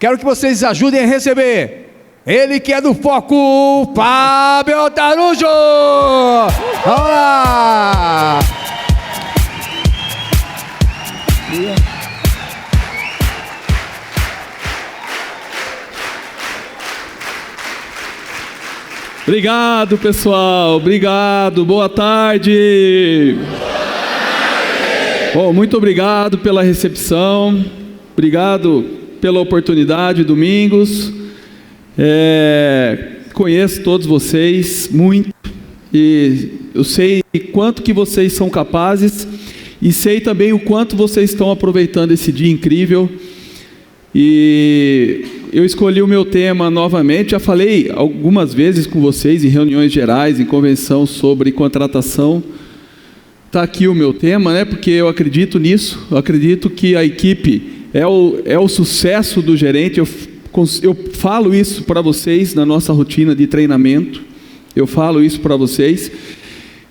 Quero que vocês ajudem a receber ele que é do Foco, Fábio Tarujo. Vamos lá. Obrigado, pessoal. Obrigado. Boa tarde. Bom, muito obrigado pela recepção. Obrigado pela oportunidade, Domingos. Conheço todos vocês muito e eu sei quanto que vocês são capazes e sei também o quanto vocês estão aproveitando esse dia incrível. E eu escolhi o meu tema novamente. Já falei algumas vezes com vocês em reuniões gerais, em convenção sobre contratação. Está aqui o meu tema, né? Porque eu acredito nisso. Eu acredito que a equipe é o sucesso do gerente. Eu falo isso para vocês na nossa rotina de treinamento. Eu falo isso para vocês.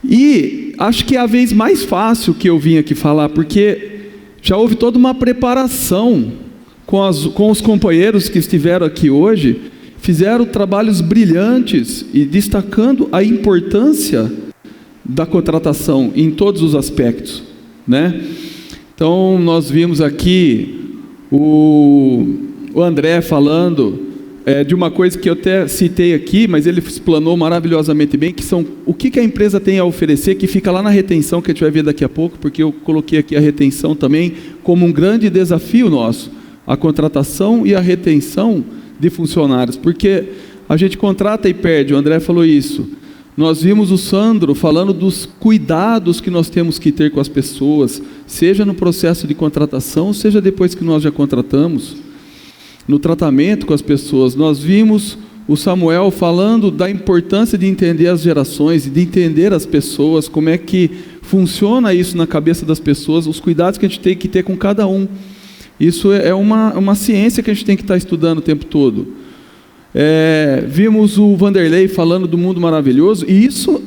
E acho que é a vez mais fácil que eu vim aqui falar, porque já houve toda uma preparação com os companheiros que estiveram aqui hoje. Fizeram trabalhos brilhantes e destacando a importância da contratação em todos os aspectos, né? Então, nós vimos aqui o André falando de uma coisa que eu até citei aqui, mas ele explanou maravilhosamente bem, que são o que a empresa tem a oferecer, que fica lá na retenção, que a gente vai ver daqui a pouco, porque eu coloquei aqui a retenção também como um grande desafio nosso, a contratação e a retenção de funcionários, porque a gente contrata e perde. O André falou isso. Nós vimos o Sandro falando dos cuidados que nós temos que ter com as pessoas, seja no processo de contratação, seja depois que nós já contratamos, no tratamento com as pessoas. Nós vimos o Samuel falando da importância de entender as gerações, de entender as pessoas, como é que funciona isso na cabeça das pessoas, os cuidados que a gente tem que ter com cada um. Isso é uma ciência que a gente tem que estar estudando o tempo todo. Vimos o Vanderlei falando do mundo maravilhoso, e isso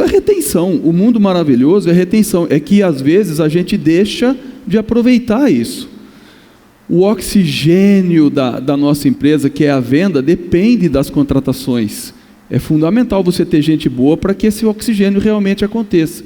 é retenção. O mundo maravilhoso é retenção, é que às vezes a gente deixa de aproveitar isso. O oxigênio da nossa empresa, que é a venda, depende das contratações. É fundamental você ter gente boa para que esse oxigênio realmente aconteça.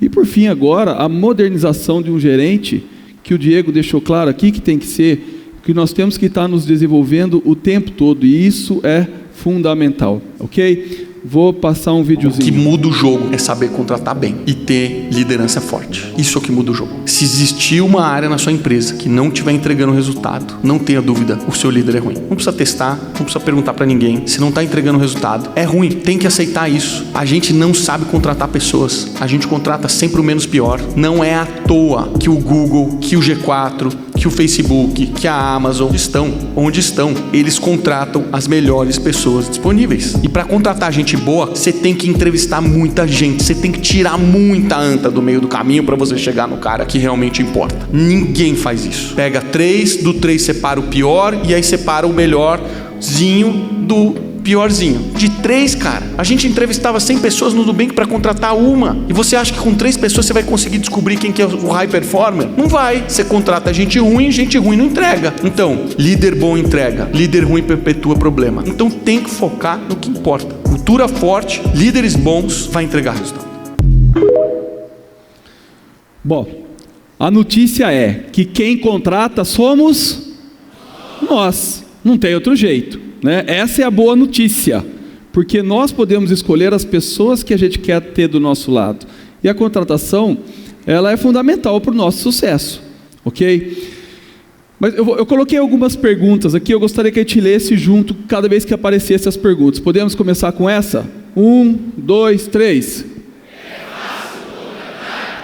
E por fim agora, a modernização de um gerente, que o Diego deixou claro aqui, que tem que ser, que nós temos que estar nos desenvolvendo o tempo todo, e isso é fundamental, ok? Vou passar um videozinho. O que muda o jogo é saber contratar bem e ter liderança forte. Isso é o que muda o jogo. Se existir uma área na sua empresa que não estiver entregando resultado, não tenha dúvida, o seu líder é ruim. Não precisa testar, não precisa perguntar para ninguém. Se não está entregando resultado, é ruim. Tem que aceitar isso. A gente não sabe contratar pessoas. A gente contrata sempre o menos pior. Não é à toa que o Google, que o G4, que o Facebook, que a Amazon estão onde estão. Eles contratam as melhores pessoas disponíveis. E para contratar gente boa, você tem que entrevistar muita gente, você tem que tirar muita anta do meio do caminho para você chegar no cara que realmente importa. Ninguém faz isso. Pega 3, do 3 separa o pior e aí separa o melhorzinho do piorzinho. De 3, cara, a gente entrevistava 100 pessoas no Nubank para contratar uma. E você acha que com 3 pessoas você vai conseguir descobrir quem que é o high performer? Não vai. Você contrata gente ruim não entrega. Então, líder bom entrega, líder ruim perpetua problema. Então tem que focar no que importa. Cultura forte, líderes bons, vai entregar resultado. Bom, a notícia é que quem contrata somos nós. Não tem outro jeito, né? Essa é a boa notícia, porque nós podemos escolher as pessoas que a gente quer ter do nosso lado. E a contratação, ela é fundamental para o nosso sucesso, ok? Mas eu coloquei algumas perguntas aqui, eu gostaria que a gente lesse junto cada vez que aparecessem as perguntas. Podemos começar com essa? 1, 2, 3.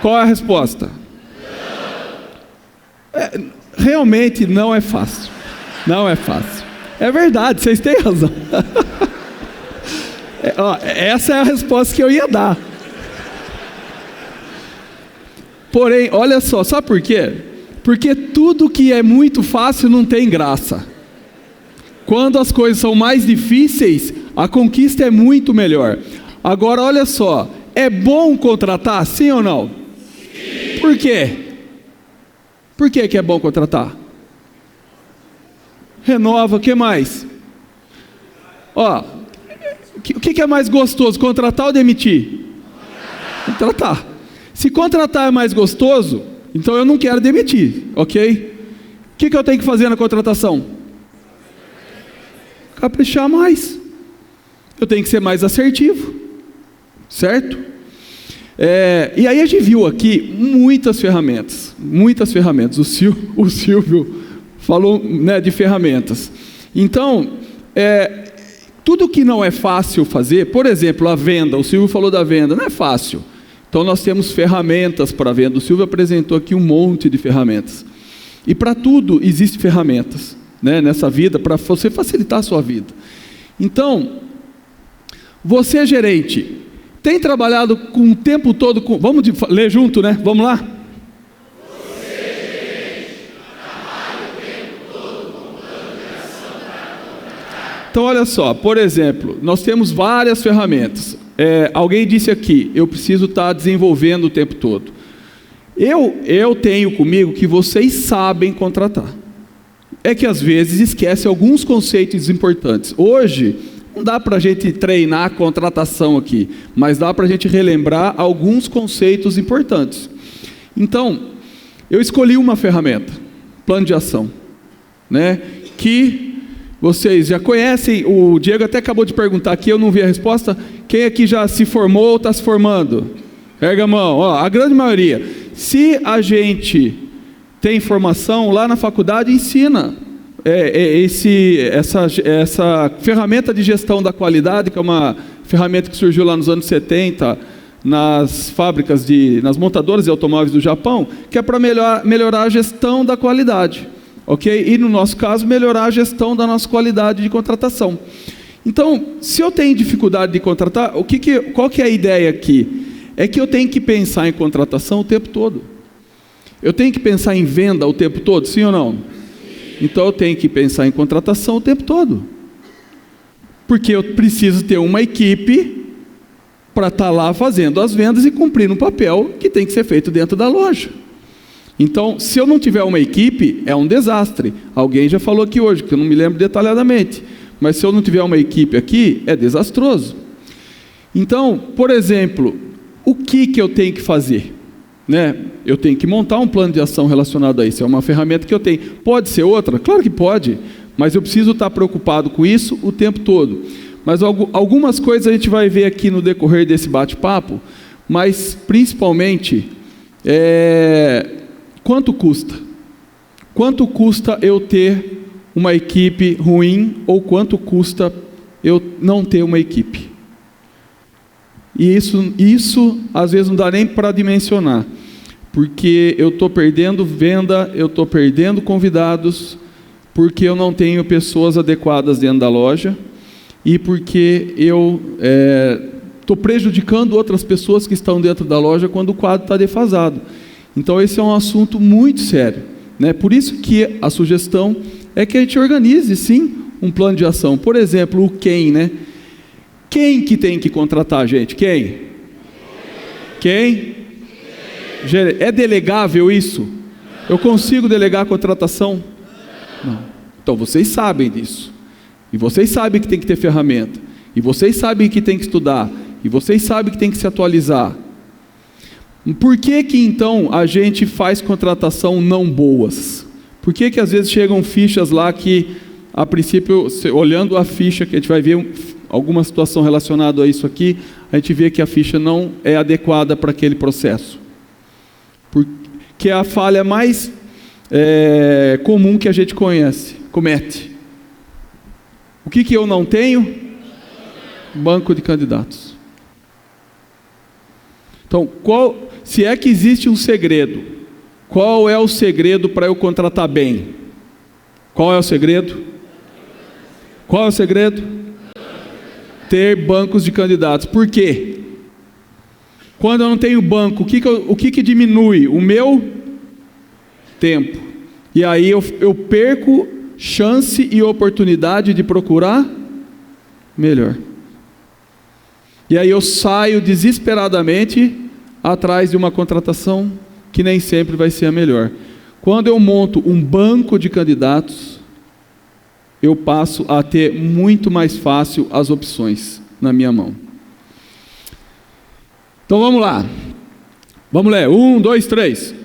Qual é a resposta? Realmente não é fácil. Não é fácil. É verdade, vocês têm razão. Essa é a resposta que eu ia dar. Porém, olha só, sabe por quê? Porque tudo que é muito fácil não tem graça. Quando as coisas são mais difíceis, a conquista é muito melhor. Agora, olha só, é bom contratar, sim ou não? Sim. Por quê? Por que é bom contratar? renova, o que mais? Ó, o que é mais gostoso, contratar ou demitir? Contratar. Se contratar é mais gostoso, então eu não quero demitir, ok? O que eu tenho que fazer na contratação? Caprichar mais. Eu tenho que ser mais assertivo, certo? E aí a gente viu aqui muitas ferramentas. O Silvio falou, né, de ferramentas. Então, tudo que não é fácil fazer, por exemplo, a venda, o Silvio falou da venda, não é fácil. Então nós temos ferramentas para a venda. O Silvio apresentou aqui um monte de ferramentas. E para tudo existem ferramentas, né, nessa vida, para você facilitar a sua vida. Então, você, gerente, tem trabalhado com o tempo todo com... Vamos ler junto, né? Vamos lá? Você, gerente, trabalha o tempo todo com plano de ação para contratar. Então, olha só, por exemplo, nós temos várias ferramentas. Alguém disse aqui, eu preciso estar desenvolvendo o tempo todo. Eu tenho comigo que vocês sabem contratar. É que às vezes esquece alguns conceitos importantes. Hoje, não dá para a gente treinar a contratação aqui, mas dá para a gente relembrar alguns conceitos importantes. Então, eu escolhi uma ferramenta, plano de ação, né, que vocês já conhecem. O Diego até acabou de perguntar aqui, eu não vi a resposta. Quem aqui já se formou ou está se formando? Erga a mão. Ó, a grande maioria. Se a gente tem formação, lá na faculdade ensina essa ferramenta de gestão da qualidade, que é uma ferramenta que surgiu lá nos anos 70, nas fábricas, nas montadoras de automóveis do Japão, que é para melhorar a gestão da qualidade, ok? E no nosso caso, melhorar a gestão da nossa qualidade de contratação. Então, se eu tenho dificuldade de contratar, qual que é a ideia aqui? É que eu tenho que pensar em contratação o tempo todo. Eu tenho que pensar em venda o tempo todo, sim ou não? Então eu tenho que pensar em contratação o tempo todo. Porque eu preciso ter uma equipe para estar lá fazendo as vendas e cumprindo um papel que tem que ser feito dentro da loja. Então, se eu não tiver uma equipe, é um desastre. Alguém já falou aqui hoje, que eu não me lembro detalhadamente. Mas se eu não tiver uma equipe aqui, é desastroso. Então, por exemplo, o que eu tenho que fazer? Né? Eu tenho que montar um plano de ação relacionado a isso. É uma ferramenta que eu tenho. Pode ser outra? Claro que pode. Mas eu preciso estar preocupado com isso o tempo todo. Mas algumas coisas a gente vai ver aqui no decorrer desse bate-papo. Mas, principalmente, quanto custa? Quanto custa eu ter uma equipe ruim, ou quanto custa eu não ter uma equipe? E isso às vezes não dá nem para dimensionar, porque eu estou perdendo venda, eu estou perdendo convidados, porque eu não tenho pessoas adequadas dentro da loja, e porque eu estou prejudicando outras pessoas que estão dentro da loja quando o quadro está defasado. Então esse é um assunto muito sério, né? Por isso que a sugestão é que a gente organize, sim, um plano de ação. Por exemplo, o quem, né? Quem que tem que contratar, gente? Quem? É delegável isso? Eu consigo delegar a contratação? Não. Então, vocês sabem disso. E vocês sabem que tem que ter ferramenta. E vocês sabem que tem que estudar. E vocês sabem que tem que se atualizar. Por que então a gente faz contratação não boas? Por que às vezes chegam fichas lá que, a princípio, olhando a ficha, que a gente vai ver alguma situação relacionada a isso aqui, a gente vê que a ficha não é adequada para aquele processo. Porque é a falha mais comum que a gente comete. O que eu não tenho? Banco de candidatos. Então, se é que existe um segredo, qual é o segredo para eu contratar bem? Qual é o segredo? Qual é o segredo? Ter bancos de candidatos. Por quê? Quando eu não tenho banco, o que diminui? O meu tempo. E aí eu perco chance e oportunidade de procurar melhor. E aí eu saio desesperadamente atrás de uma contratação que nem sempre vai ser a melhor. Quando eu monto um banco de candidatos, eu passo a ter muito mais fácil as opções na minha mão. Então vamos lá. Vamos ler. 1, 2, 3.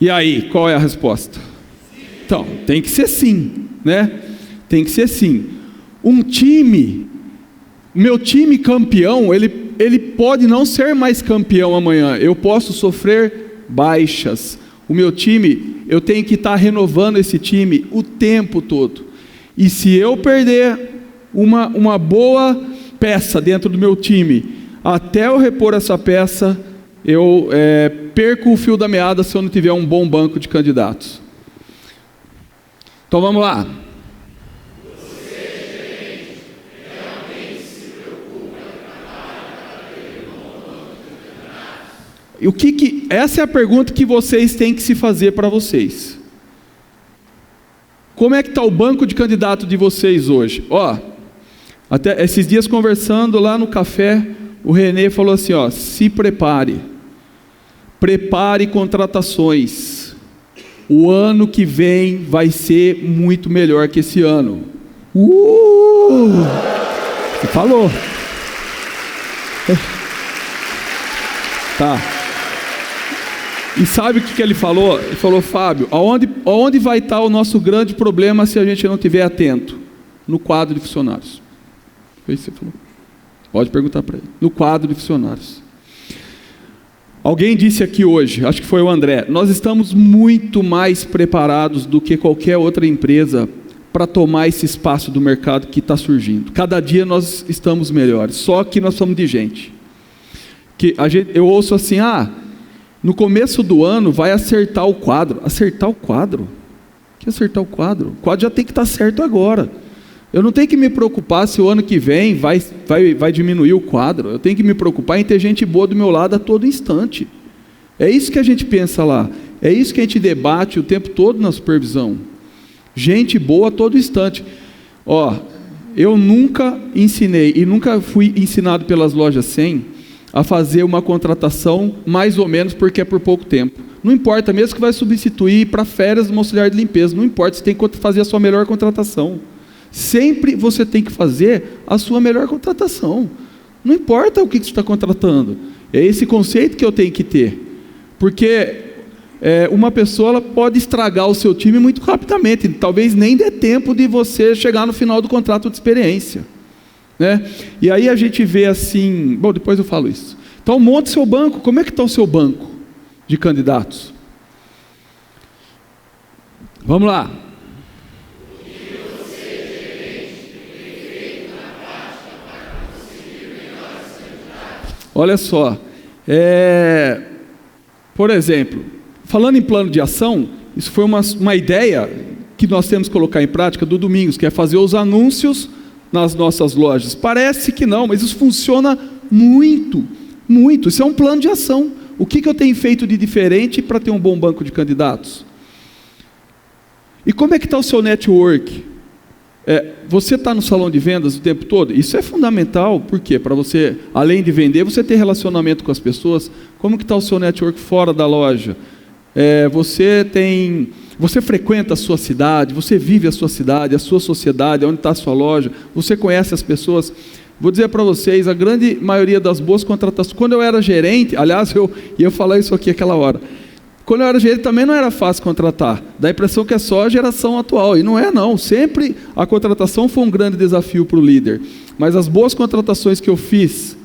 E aí, qual é a resposta? Então, tem que ser sim, né? Tem que ser sim. Um time, meu time campeão, ele pode não ser mais campeão amanhã. Eu posso sofrer baixas. O meu time, eu tenho que estar renovando esse time o tempo todo. E se eu perder uma boa peça dentro do meu time, até eu repor essa peça, eu perco o fio da meada se eu não tiver um bom banco de candidatos. Então vamos lá. E essa é a pergunta que vocês têm que se fazer para vocês. Como é que está o banco de candidato de vocês hoje? Até esses dias conversando lá no café, o Renê falou assim, se prepare contratações, o ano que vem vai ser muito melhor que esse ano. Você falou. Tá. E sabe o que ele falou? Ele falou, Fábio, aonde vai estar o nosso grande problema se a gente não estiver atento? No quadro de funcionários. Foi isso que você falou? Pode perguntar para ele. No quadro de funcionários. Alguém disse aqui hoje, acho que foi o André, nós estamos muito mais preparados do que qualquer outra empresa para tomar esse espaço do mercado que está surgindo. Cada dia nós estamos melhores, só que nós somos de gente. Eu ouço assim, no começo do ano vai acertar o quadro. Acertar o quadro? Que acertar o quadro? O quadro já tem que estar certo agora. Eu não tenho que me preocupar se o ano que vem vai diminuir o quadro. Eu tenho que me preocupar em ter gente boa do meu lado a todo instante. É isso que a gente pensa lá. É isso que a gente debate o tempo todo na supervisão. Gente boa a todo instante. Eu nunca ensinei e nunca fui ensinado pelas lojas 100 a fazer uma contratação mais ou menos porque é por pouco tempo. Não importa, mesmo que vai substituir para férias do auxiliar de limpeza, não importa, você tem que fazer a sua melhor contratação. Sempre você tem que fazer a sua melhor contratação. Não importa o que você está contratando. É esse conceito que eu tenho que ter. Porque uma pessoa ela pode estragar o seu time muito rapidamente. Talvez nem dê tempo de você chegar no final do contrato de experiência. Né? E aí a gente vê assim... Bom, depois eu falo isso. Então monte seu banco. Como é que está o seu banco de candidatos? Vamos lá. Olha só, por exemplo, falando em plano de ação, isso foi uma ideia que nós temos que colocar em prática do Domingos, que é fazer os anúncios nas nossas lojas. Parece que não, mas isso funciona muito, muito. Isso é um plano de ação. O que eu tenho feito de diferente para ter um bom banco de candidatos? E como é que está o seu network? Você está no salão de vendas o tempo todo? Isso é fundamental, por quê? Para você, além de vender, você ter relacionamento com as pessoas. Como que está o seu network fora da loja? Você frequenta a sua cidade, você vive a sua cidade, a sua sociedade, onde está a sua loja, você conhece as pessoas. Vou dizer para vocês, a grande maioria das boas contratações, quando eu era gerente, aliás, eu ia falar isso aqui aquela hora, quando eu era gerente também não era fácil contratar, dá a impressão que é só a geração atual, e não é não, sempre a contratação foi um grande desafio para o líder, mas as boas contratações que eu fiz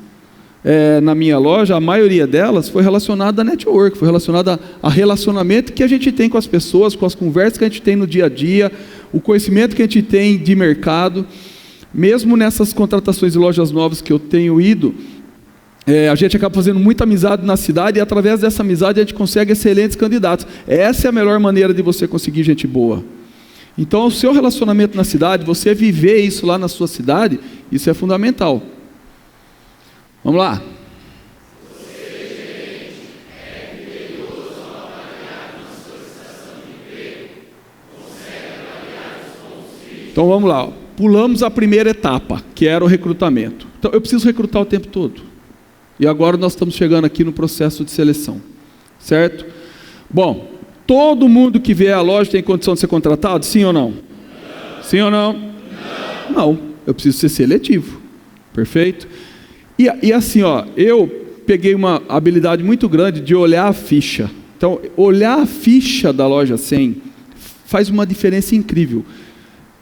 na minha loja, a maioria delas foi relacionada a network, foi relacionada a relacionamento que a gente tem com as pessoas, com as conversas que a gente tem no dia a dia, o conhecimento que a gente tem de mercado. Mesmo nessas contratações de lojas novas que eu tenho ido, a gente acaba fazendo muita amizade na cidade e através dessa amizade a gente consegue excelentes candidatos. Essa é a melhor maneira de você conseguir gente boa. Então o seu relacionamento na cidade, você viver isso lá na sua cidade, isso é fundamental. Vamos lá. Então vamos lá. Pulamos a primeira etapa, que era o recrutamento. Então eu preciso recrutar o tempo todo. E agora nós estamos chegando aqui no processo de seleção, certo? Bom, todo mundo que vier à loja tem condição de ser contratado? Sim ou não? Sim ou não? Não, eu preciso ser seletivo, perfeito? E assim, ó, eu peguei uma habilidade muito grande de olhar a ficha. Então, olhar a ficha da loja 100 faz uma diferença incrível.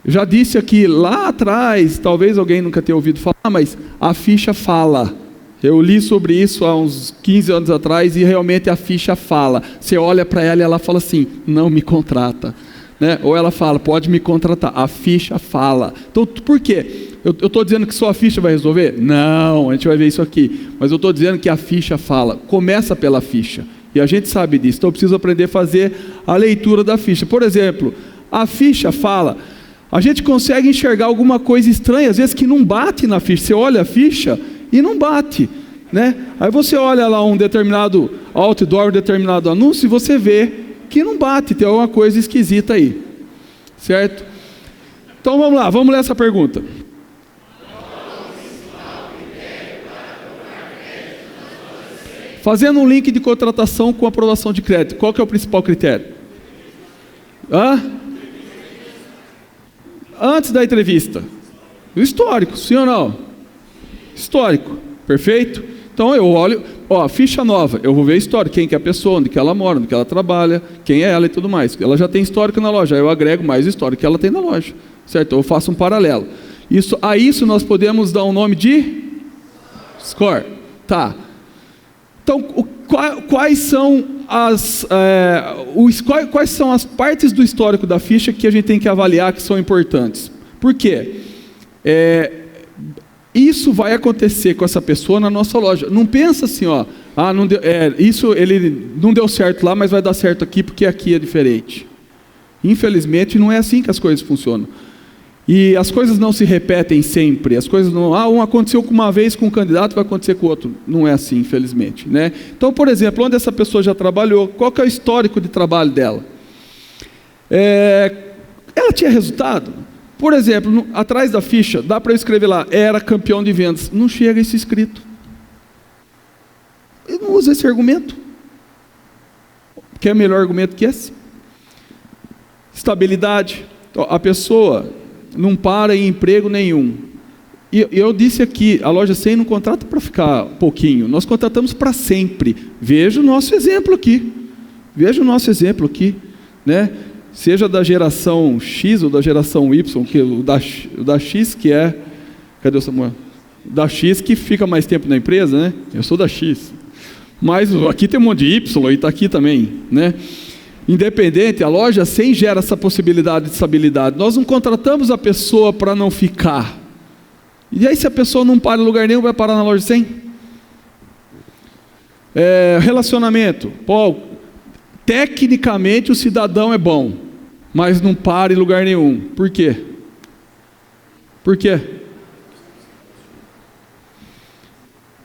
Eu já disse aqui, lá atrás, talvez alguém nunca tenha ouvido falar, mas a ficha fala. Eu li sobre isso há uns 15 anos atrás e realmente a ficha fala. Você olha para ela e ela fala assim, não me contrata. Né? Ou ela fala, pode me contratar. A ficha fala. Então, por quê? Eu estou dizendo que só a ficha vai resolver? Não, a gente vai ver isso aqui. Mas eu estou dizendo que a ficha fala. Começa pela ficha. E a gente sabe disso. Então eu preciso aprender a fazer a leitura da ficha. Por exemplo, a ficha fala. A gente consegue enxergar alguma coisa estranha, às vezes que não bate na ficha. Você olha a ficha e não bate, né? Aí você olha lá um determinado outdoor, um determinado anúncio e você vê que não bate, tem alguma coisa esquisita aí, certo? Então vamos lá, vamos ler essa pergunta. Fazendo um link de contratação com aprovação de crédito, qual que é o principal critério? Antes da entrevista, o histórico, sim ou não? Histórico, perfeito? Então eu olho, ficha nova, eu vou ver histórico, quem que é a pessoa, onde que ela mora, onde que ela trabalha, quem é ela e tudo mais. Ela já tem histórico na loja, aí eu agrego mais histórico que ela tem na loja, certo? Eu faço um paralelo. A isso nós podemos dar um nome de score, tá? Então, quais são as partes do histórico da ficha que a gente tem que avaliar que são importantes? Por quê? Isso vai acontecer com essa pessoa na nossa loja. Não pensa assim, não deu, ele não deu certo lá, mas vai dar certo aqui porque aqui é diferente. Infelizmente, não é assim que as coisas funcionam. E as coisas não se repetem sempre. As coisas não, aconteceu uma vez com um candidato, vai acontecer com o outro. Não é assim, infelizmente, né? Então, por exemplo, onde essa pessoa já trabalhou, qual que é o histórico de trabalho dela? Ela tinha resultado? Por exemplo, atrás da ficha, dá para eu escrever lá, era campeão de vendas. Não chega esse escrito. Eu não uso esse argumento. Quer melhor argumento que esse? Estabilidade. Então, a pessoa não para em emprego nenhum. E eu disse aqui, a loja 100 não contrata para ficar pouquinho, nós contratamos para sempre. Veja o nosso exemplo aqui. Né? Seja da geração X ou da geração Y, que o da X que é... Cadê o Samuel? Da X que fica mais tempo na empresa, né? Eu sou da X. Mas aqui tem um monte de Y e está aqui também, né? Independente, a loja 100 gera essa possibilidade de estabilidade. Nós não contratamos a pessoa para não ficar. E aí se a pessoa não para em lugar nenhum, vai parar na loja 100? Relacionamento. Tecnicamente o cidadão é bom, mas não para em lugar nenhum. Por quê?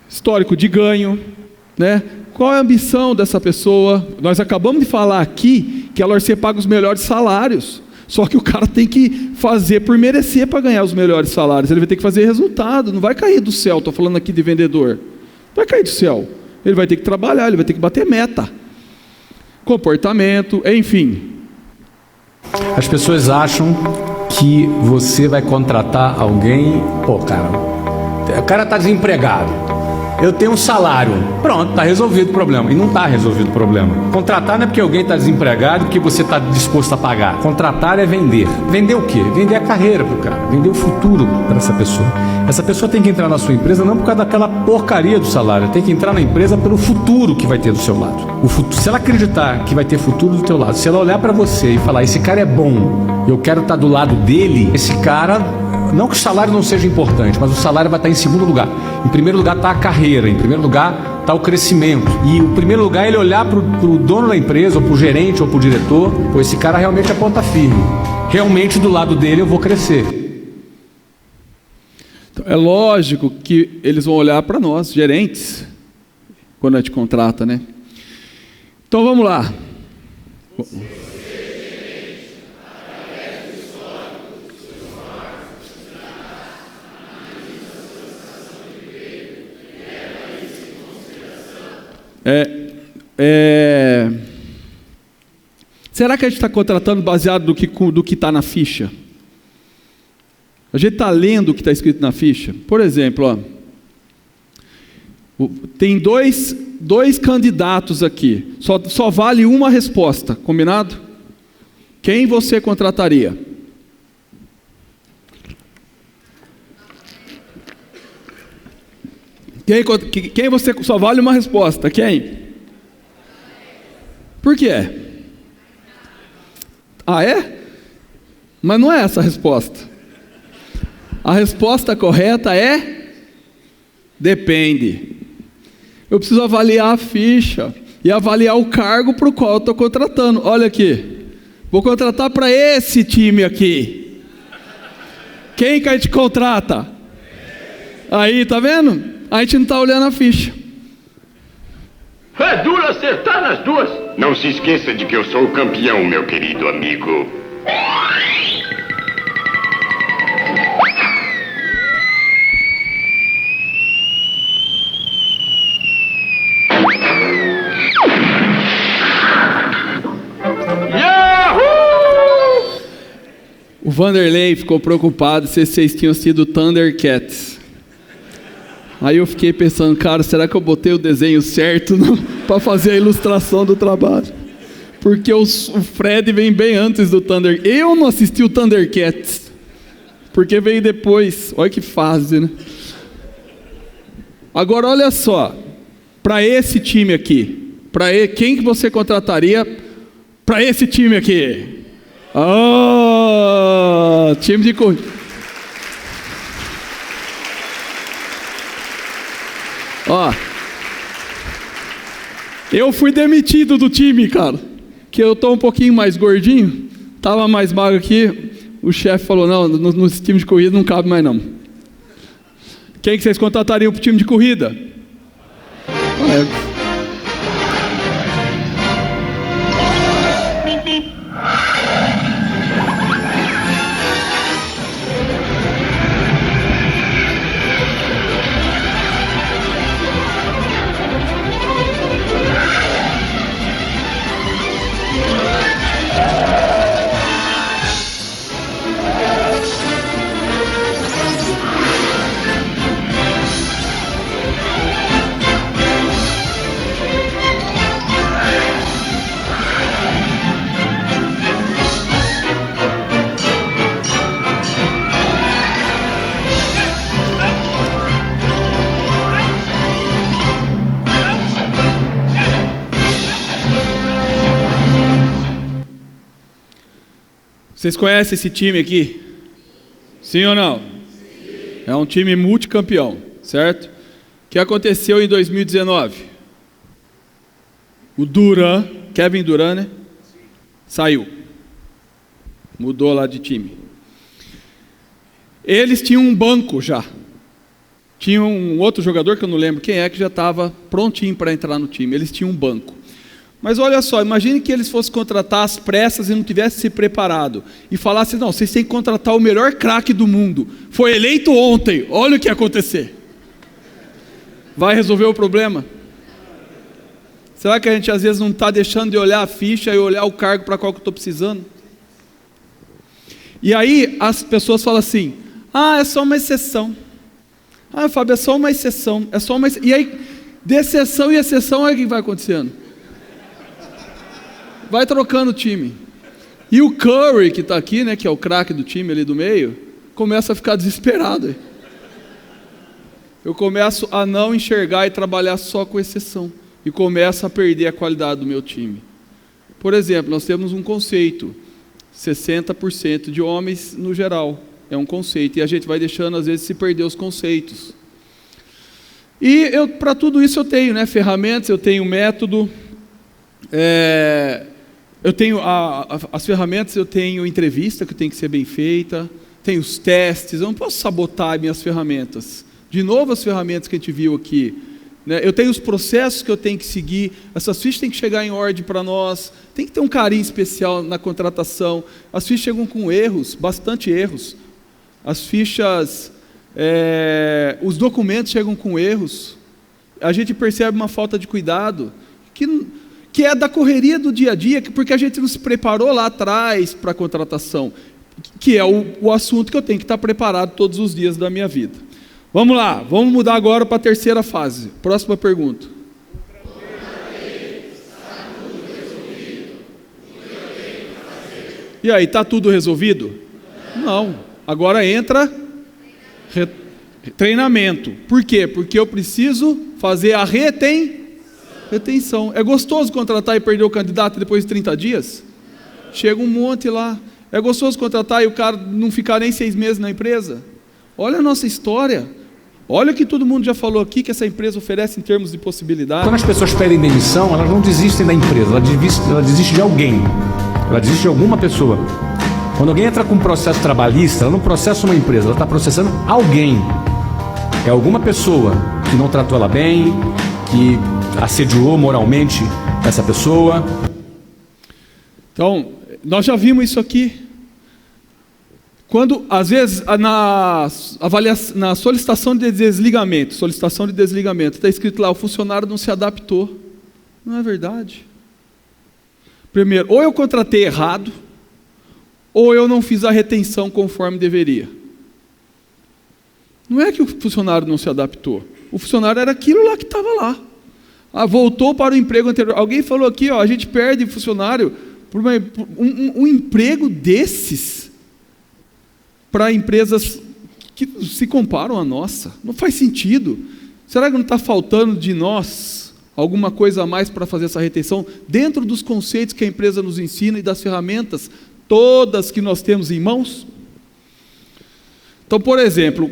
Histórico de ganho, né? Qual é a ambição dessa pessoa? Nós acabamos de falar aqui que a LORC paga os melhores salários. Só que o cara tem que fazer por merecer para ganhar os melhores salários. Ele vai ter que fazer resultado, não vai cair do céu. Estou falando aqui de vendedor. Não vai cair do céu. Ele vai ter que trabalhar, ele vai ter que bater meta. Comportamento, enfim. As pessoas acham que você vai contratar alguém... o cara está desempregado. Eu tenho um salário. Pronto, está resolvido o problema. E não está resolvido o problema. Contratar não é porque alguém está desempregado que você está disposto a pagar. Contratar é vender. Vender o quê? Vender a carreira para o cara. Vender o futuro para essa pessoa. Essa pessoa tem que entrar na sua empresa não por causa daquela porcaria do salário. Tem que entrar na empresa pelo futuro que vai ter do seu lado. Se ela acreditar que vai ter futuro do teu lado, se ela olhar para você e falar, esse cara é bom, eu quero estar do lado dele, esse cara... Não que o salário não seja importante, mas o salário vai estar em segundo lugar. Em primeiro lugar está a carreira, em primeiro lugar está o crescimento. E o primeiro lugar é ele olhar para o dono da empresa, ou para o gerente, ou para o diretor, esse cara realmente é ponta firme. Realmente do lado dele eu vou crescer. Então, é lógico que eles vão olhar para nós, gerentes, quando a gente contrata, né? Então vamos lá. Será que a gente está contratando baseado do que está na ficha? A gente está lendo o que está escrito na ficha? Por exemplo, tem dois candidatos aqui, só vale uma resposta, combinado? Quem você contrataria? Quem você, só vale uma resposta, quem? Por quê? Ah, é? Mas não é essa a resposta. A resposta correta é: depende. Eu preciso avaliar a ficha e avaliar o cargo para o qual eu estou contratando. Olha aqui, vou contratar para esse time aqui. Quem que a gente contrata? Aí, tá vendo? A gente não está olhando a ficha. É duro acertar nas duas. Não se esqueça de que eu sou o campeão, meu querido amigo. O Vanderlei ficou preocupado se vocês tinham sido Thundercats. Aí eu fiquei pensando, cara, será que eu botei o desenho certo para fazer a ilustração do trabalho? Porque o Fred vem bem antes do Thunder. Eu não assisti o Thundercats, porque veio depois. Olha que fase, né? Agora olha só, para esse time aqui, quem que você contrataria para esse time aqui? Time de corrida. Eu fui demitido do time, cara, que eu tô um pouquinho mais gordinho, tava mais magro aqui. O chefe falou: não, no time de corrida não cabe mais não. Quem que vocês contratariam pro time de corrida? Vocês conhecem esse time aqui? Sim ou não? Sim. É um time multicampeão, certo? O que aconteceu em 2019? O Durant, Kevin Durant, né? Saiu. Mudou lá de time. Eles tinham um banco já. Tinha um outro jogador, que eu não lembro quem é, que já estava prontinho para entrar no time. Eles tinham um banco. Mas olha só, imagine que eles fossem contratar às pressas e não tivessem se preparado. E falassem: não, vocês têm que contratar o melhor craque do mundo. Foi eleito ontem, olha o que ia acontecer. Vai resolver o problema? Será que a gente às vezes não está deixando de olhar a ficha e olhar o cargo para qual que eu estou precisando? E aí as pessoas falam assim: é só uma exceção. Fábio, é só uma exceção. É só uma exceção. E aí, de exceção em exceção, olha o que vai acontecendo. Vai trocando o time. E o Curry, que está aqui, né, que é o craque do time ali do meio, começa a ficar desesperado. Eu começo a não enxergar e trabalhar só com exceção. E começo a perder a qualidade do meu time. Por exemplo, nós temos um conceito: 60% de homens no geral. É um conceito. E a gente vai deixando, às vezes, se perder os conceitos. E para tudo isso eu tenho, né, ferramentas, eu tenho método. Eu tenho as ferramentas, eu tenho entrevista que tem que ser bem feita, tenho os testes, eu não posso sabotar minhas ferramentas. De novo, as ferramentas que a gente viu aqui, né? Eu tenho os processos que eu tenho que seguir, essas fichas têm que chegar em ordem para nós, tem que ter um carinho especial na contratação. As fichas chegam com erros, bastante erros. As fichas, os documentos chegam com erros. a gente percebe uma falta de cuidado, que é da correria do dia a dia, porque a gente não se preparou lá atrás para a contratação, que é o assunto que eu tenho que estar preparado todos os dias da minha vida. Vamos lá, vamos mudar agora para a terceira fase. Próxima pergunta. E aí, está tudo resolvido? Não. Agora entra treinamento. Por quê? Porque eu preciso fazer a retenção. É gostoso contratar e perder o candidato depois de 30 dias? Chega um monte lá. É gostoso contratar e o cara não ficar nem 6 meses na empresa? Olha a nossa história. Olha o que todo mundo já falou aqui que essa empresa oferece em termos de possibilidade. Quando as pessoas pedem demissão, elas não desistem da empresa, ela desiste de alguém. Ela desiste de alguma pessoa. Quando alguém entra com um processo trabalhista, ela não processa uma empresa, ela está processando alguém. É alguma pessoa que não tratou ela bem, que assediou moralmente essa pessoa. Então, nós já vimos isso aqui. Quando, às vezes, na solicitação de desligamento, está escrito lá, o funcionário não se adaptou. Não é verdade. Primeiro, ou eu contratei errado, ou eu não fiz a retenção conforme deveria. Não é que o funcionário não se adaptou. O funcionário era aquilo lá que estava lá. Voltou para o emprego anterior. Alguém falou aqui, a gente perde funcionário por um emprego desses para empresas que se comparam à nossa. Não faz sentido. Será que não está faltando de nós alguma coisa a mais para fazer essa retenção dentro dos conceitos que a empresa nos ensina e das ferramentas todas que nós temos em mãos? Então, por exemplo,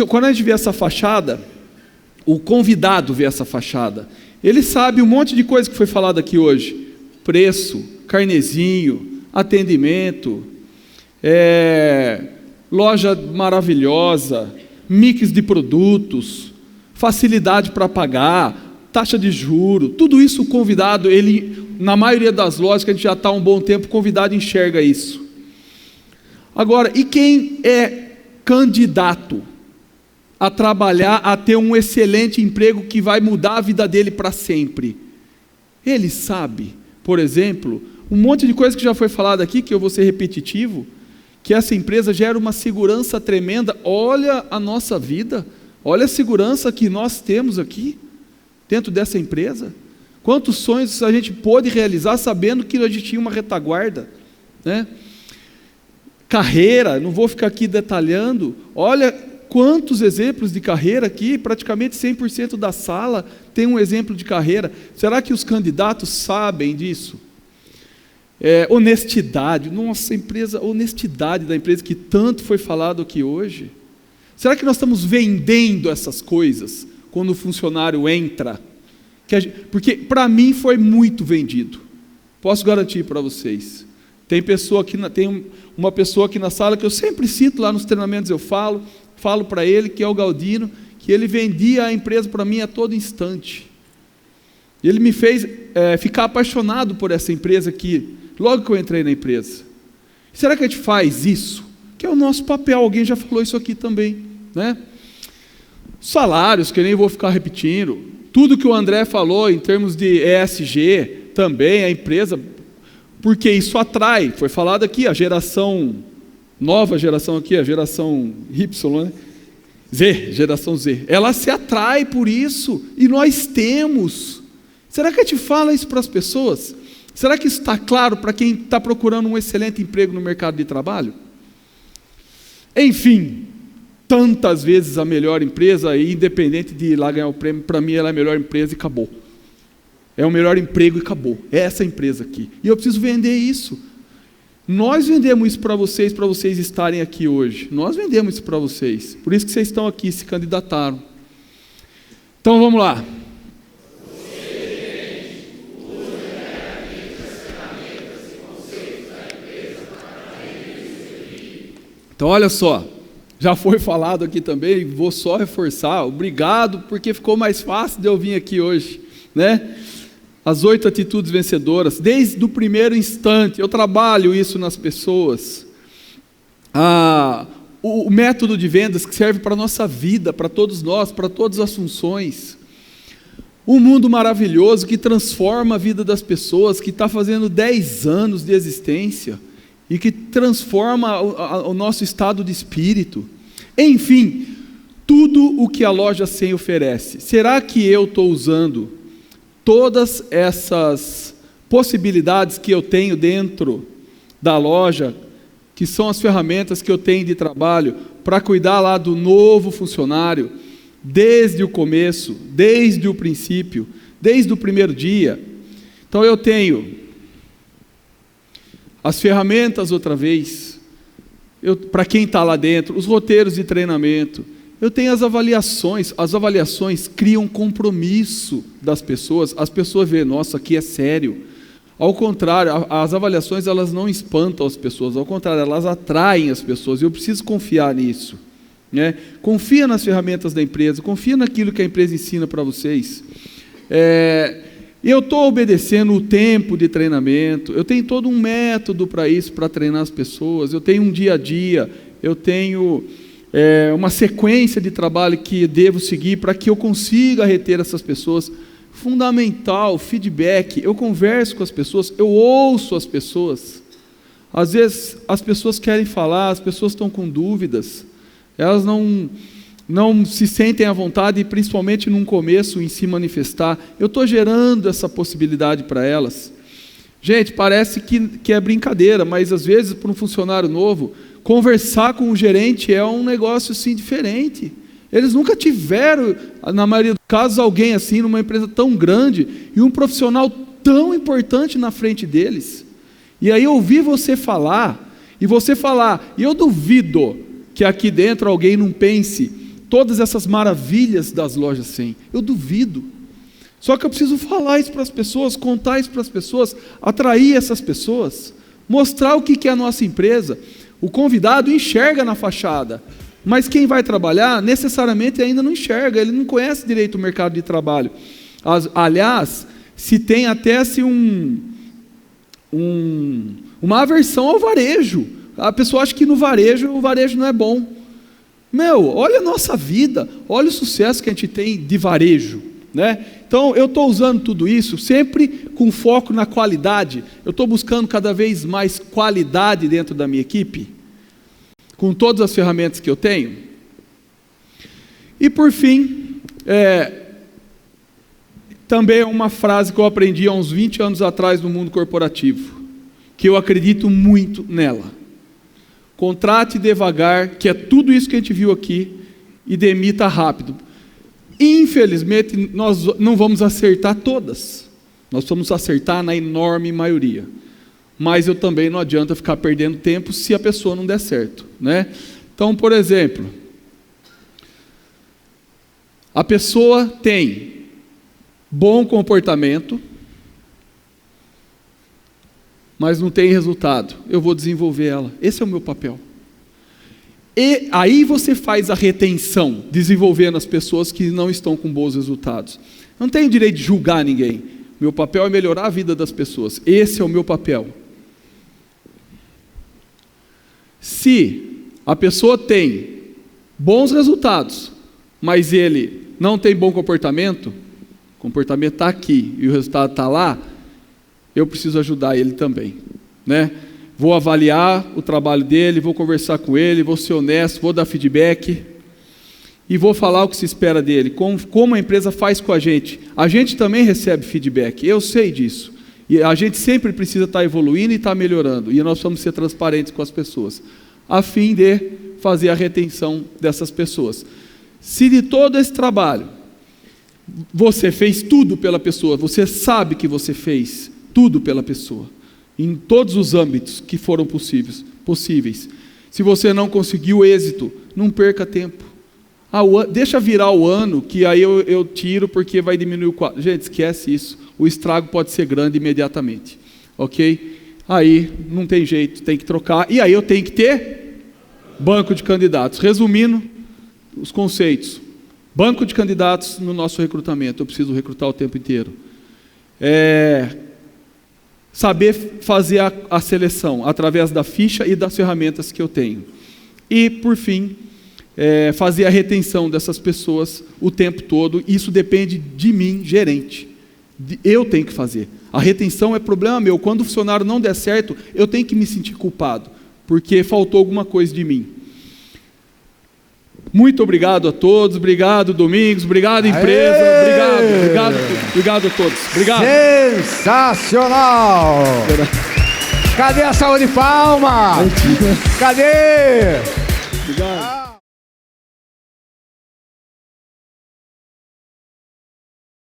quando a gente vê essa fachada, o convidado vê essa fachada, ele sabe um monte de coisa que foi falado aqui hoje: preço, carnezinho, atendimento, loja maravilhosa, mix de produtos, facilidade para pagar, taxa de juro, tudo isso o convidado, ele, na maioria das lojas que a gente já está há um bom tempo, o convidado enxerga isso. Agora, e quem é candidato a trabalhar, a ter um excelente emprego que vai mudar a vida dele para sempre? Ele sabe, por exemplo, um monte de coisa que já foi falado aqui, que eu vou ser repetitivo, que essa empresa gera uma segurança tremenda. Olha a nossa vida, olha a segurança que nós temos aqui, dentro dessa empresa. Quantos sonhos a gente pôde realizar sabendo que a gente tinha uma retaguarda, né? Carreira, não vou ficar aqui detalhando, olha quantos exemplos de carreira aqui, praticamente 100% da sala tem um exemplo de carreira. Será que os candidatos sabem disso? Honestidade, nossa empresa, honestidade da empresa que tanto foi falado aqui hoje. Será que nós estamos vendendo essas coisas quando o funcionário entra? Porque para mim foi muito vendido, posso garantir para vocês. Tem uma pessoa aqui na sala que eu sempre cito lá nos treinamentos, eu falo para ele, que é o Galdino, que ele vendia a empresa para mim a todo instante. Ele me fez ficar apaixonado por essa empresa aqui, logo que eu entrei na empresa. Será que a gente faz isso? Que é o nosso papel, alguém já falou isso aqui também, né? Salários, que eu nem vou ficar repetindo, tudo que o André falou em termos de ESG, também a empresa, porque isso atrai, foi falado aqui, nova geração aqui, a geração Y, né? Geração Z, ela se atrai por isso, e nós temos. Será que a gente fala isso para as pessoas? Será que isso está claro para quem está procurando um excelente emprego no mercado de trabalho? Enfim, tantas vezes a melhor empresa, independente de ir lá ganhar o prêmio, para mim ela é a melhor empresa e acabou. É o melhor emprego e acabou. É essa empresa aqui. E eu preciso vender isso. Nós vendemos isso para vocês estarem aqui hoje. Nós vendemos isso para vocês. Por isso que vocês estão aqui, se candidataram. Então vamos lá. Então olha só, já foi falado aqui também, vou só reforçar, obrigado, porque ficou mais fácil de eu vir aqui hoje, né? As 8 atitudes vencedoras, desde o primeiro instante, eu trabalho isso nas pessoas. O método de vendas que serve para a nossa vida, para todos nós, para todas as funções. Um mundo maravilhoso que transforma a vida das pessoas, que está fazendo 10 anos de existência e que transforma o nosso estado de espírito. Enfim, tudo o que a loja 100 oferece. Será que eu estou usando todas essas possibilidades que eu tenho dentro da loja, que são as ferramentas que eu tenho de trabalho, para cuidar lá do novo funcionário, desde o começo, desde o princípio, desde o primeiro dia? Então eu tenho as ferramentas outra vez, para quem está lá dentro, os roteiros de treinamento, eu tenho as avaliações criam compromisso das pessoas, as pessoas veem, nossa, aqui é sério. Ao contrário, as avaliações elas não espantam as pessoas, ao contrário, elas atraem as pessoas, e eu preciso confiar nisso. Né? Confia nas ferramentas da empresa, confia naquilo que a empresa ensina para vocês. Eu estou obedecendo o tempo de treinamento, eu tenho todo um método para isso, para treinar as pessoas, eu tenho um dia a dia, eu tenho uma sequência de trabalho que devo seguir para que eu consiga reter essas pessoas. Fundamental, feedback, eu converso com as pessoas, eu ouço as pessoas. Às vezes as pessoas querem falar, as pessoas estão com dúvidas, elas não se sentem à vontade, principalmente num começo, em se manifestar. Eu estou gerando essa possibilidade para elas. Gente, parece que é brincadeira, mas às vezes para um funcionário novo, conversar com o gerente é um negócio assim diferente. Eles nunca tiveram, na maioria dos casos, alguém assim, numa empresa tão grande, e um profissional tão importante na frente deles. E aí ouvir você falar, e eu duvido que aqui dentro alguém não pense todas essas maravilhas das lojas 100. Eu duvido. Só que eu preciso falar isso para as pessoas, contar isso para as pessoas, atrair essas pessoas, mostrar o que é a nossa empresa. O convidado enxerga na fachada, mas quem vai trabalhar necessariamente ainda não enxerga, ele não conhece direito o mercado de trabalho. Aliás, se tem até assim, uma aversão ao varejo. A pessoa acha que o varejo não é bom. Olha a nossa vida, olha o sucesso que a gente tem de varejo. Né? Então eu estou usando tudo isso sempre com foco na qualidade. Eu estou buscando cada vez mais qualidade dentro da minha equipe, com todas as ferramentas que eu tenho. E por fim, também é uma frase que eu aprendi há uns 20 anos atrás no mundo corporativo, que eu acredito muito nela: contrate devagar, que é tudo isso que a gente viu aqui, e demita rápido. Infelizmente, nós não vamos acertar todas, nós vamos acertar na enorme maioria, mas eu também não adianta ficar perdendo tempo se a pessoa não der certo, né? Então, por exemplo, a pessoa tem bom comportamento, mas não tem resultado, eu vou desenvolver ela, esse é o meu papel. E aí você faz a retenção, desenvolvendo as pessoas que não estão com bons resultados. Não tenho direito de julgar ninguém. Meu papel é melhorar a vida das pessoas. Esse é o meu papel. Se a pessoa tem bons resultados, mas ele não tem bom comportamento, o comportamento está aqui e o resultado está lá, eu preciso ajudar ele também, né? Vou avaliar o trabalho dele, vou conversar com ele, vou ser honesto, vou dar feedback e vou falar o que se espera dele, como a empresa faz com a gente. A gente também recebe feedback, eu sei disso. E a gente sempre precisa estar evoluindo e estar melhorando. E nós vamos ser transparentes com as pessoas, a fim de fazer a retenção dessas pessoas. Se de todo esse trabalho você fez tudo pela pessoa, você sabe que você fez tudo pela pessoa, em todos os âmbitos que foram possíveis. Se você não conseguiu êxito, não perca tempo. Deixa virar o ano, que aí eu tiro porque vai diminuir o quadro. Gente, esquece isso. O estrago pode ser grande imediatamente. Ok? Aí não tem jeito, tem que trocar. E aí eu tenho que ter banco de candidatos. Resumindo os conceitos. Banco de candidatos no nosso recrutamento. Eu preciso recrutar o tempo inteiro. Saber fazer a seleção através da ficha e das ferramentas que eu tenho. E, por fim, fazer a retenção dessas pessoas o tempo todo. Isso depende de mim, gerente. Eu tenho que fazer. A retenção é problema meu. Quando o funcionário não der certo, eu tenho que me sentir culpado, porque faltou alguma coisa de mim. Muito obrigado a todos, obrigado Domingos, obrigado empresa, obrigado a todos. Obrigado. Sensacional! Cadê a salva de palmas? Cadê? Obrigado.